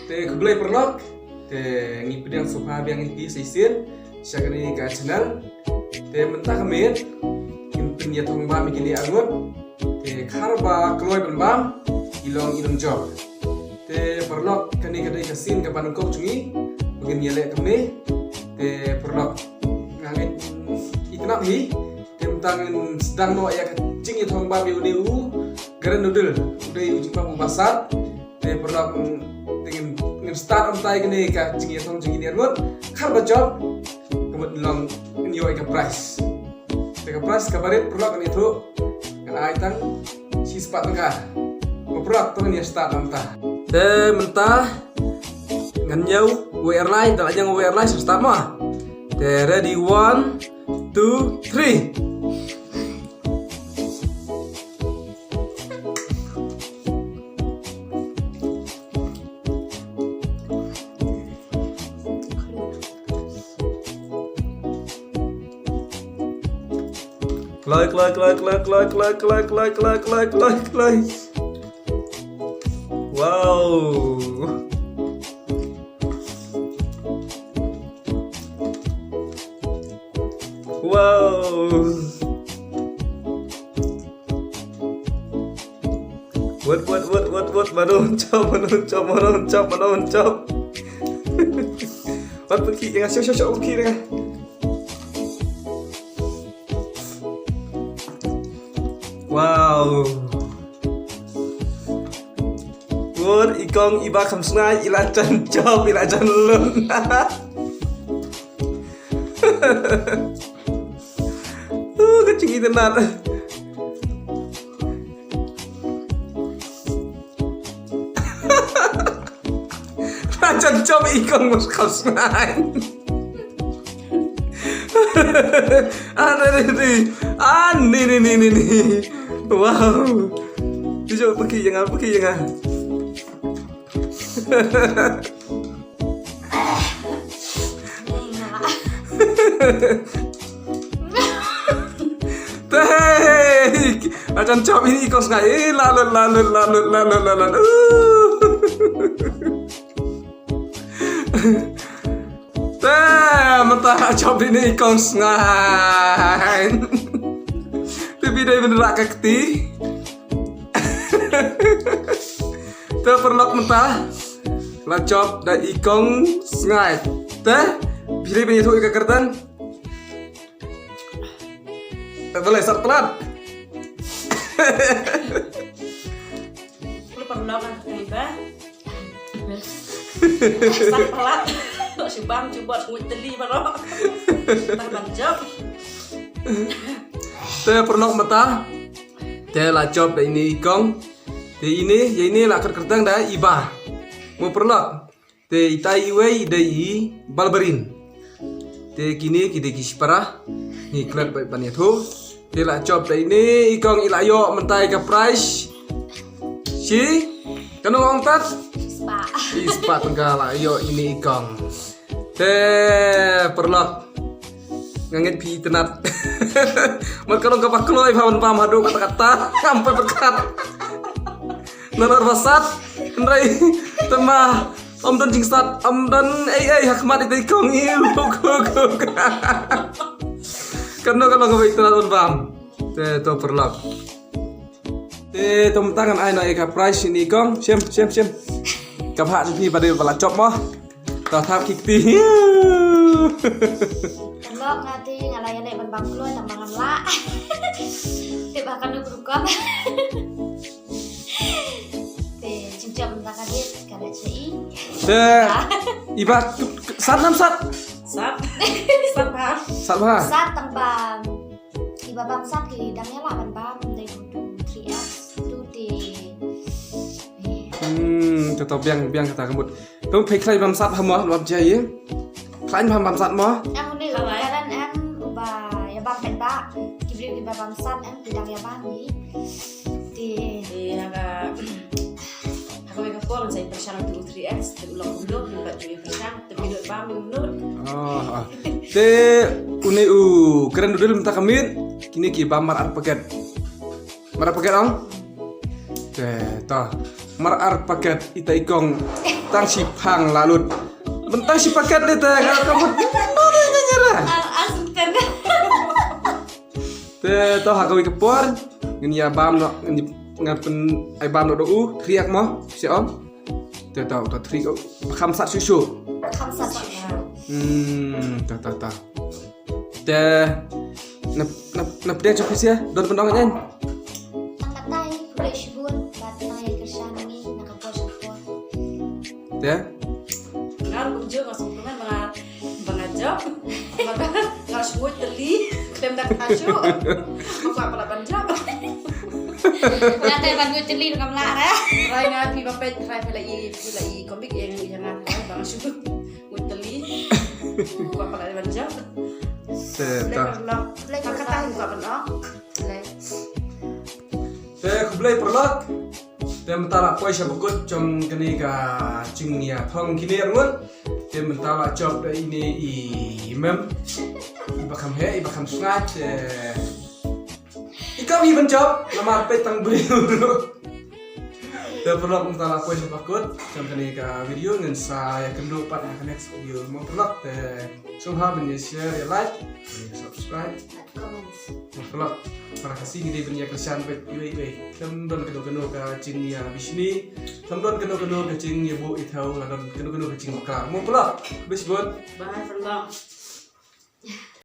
Te keblay perlok te ngipidang sopa biang ipi seisin syagani ka channel te mentah kemit impin ya thong bam ikili angut te kharba kloy ban bam ilong ilong job te perlok kani kadai kasin ka panungkok cungi begin yale keme te perlok ngangit itinap hi te mentang sedang no ya cing ya thong bam iu garan nudel udah ujung bam basat te perlok dengan start ontai kene ka jingi thong jingi ni rut khar ba job kemut long nyo ka price te ka price ka barit perlok ni thu kan ai tang si sepat tengah perlok tu ni start onta te mentah ngan nyau we airline tak ajang we airline start mah te ready 1 2 3 like. Wow. What menuncap. What pergi dengan syok pergi dengan. Wow. Good ikong iba kam snai ilacan job ilacan lun. Kecing itu nat. Ilacan job ikong mus kam snai. Ini. Wow. Jom pergi jangan. Teh, macam cop ini kos ngai lalu. Teh, mentah cop ini kos ngai. Tapi dia benerak kekti. Terperlok mentah lacop dan ikong sengai teh pilih punya tuh ikan kertan boleh start pelan. Lu pernah kan tiba start pelan si bang coba nguit teli barok tangan job teh perlok mentah teh lacop dan ini ikong ini lah kertang dah iba mau perlok te itai wei dai balberin te kini kita kisparah ni klat bai paniatho te lah job dah ini ikong ilayo mentai ka price si kanong ongtat ispa tenggala yo ini ikong te perlok ngangit pi tenat makalong kapak kloy paman pam hadu kata-kata sampai berkat nanar basat ndrai temah om dan jingsat om dan hakmat itu ikong iu karena kalau nggak telat bang te perlok te tom tangan ai na eka price ini ikong xem kapha pi pada bala chop mah ta thap kikti perlok nanti ngalay ban bangklo tambangan la tiba kan berukap jam tak kaget kada cai. Iba sat. Sat tembam. Iba bam sat ke dangnya lah bam dari 3S tu di. Tetap biang kata kembut. Tuh pekrai bam sat hamah luar jaya. Klain bam sat mah. Em ni kadang em ubah ya bam penta. Kibri bam sat em bidang ya bam ni. Di agak aku ingin call saya persyarat 3X terulang dulu buat jadi persyarat tapi dua paham menurut. Te uni keren dulu minta kami kini ki bamar arpaket. Mar paket ong? Te ta mar arpaket ita ikong mentang si pang lalut mentang si paket deh teh kamu mana nyerah Asisten. teh toh hakawi kepor ngin ya bam no ngapen ai bam no do triak mo si om teh tahu teh tri khamsat susu Kamsat susu. ta teh nap dia cok sih ya don pendong nyen Tangkatai kulay shibun bat na ay kersan ni nakapos ko. teh Ngar kunjo ngasong kuman mga job. Ngar semut teli tem dak kacu. Aku apa lapan job. Dati bago tili kam lara. Rai nga pi bapet rai pila i komik yang rai bang semut teli. Aku apa lapan job. teh ta Kakatan ka pano. teh kublai perlak teh mentala poi sabukut jom kini ka cingnia thong kini arngun teh mentala job da ini imam ibakam he ibakam sungat ikam iban job lamar petang beli dulu teh perlak mentala poi sabukut jom kini ka video ngan saya kendo pada next video mau perlak teh sungha ben share ya like subscribe Maklum, para kasih gede punya kesan bet iwe. Temdon keno ka cing ya bisni. Temdon keno ka cing ya bu itau ladon keno ka cing makar. Mau pula, bis buat. Bye for long.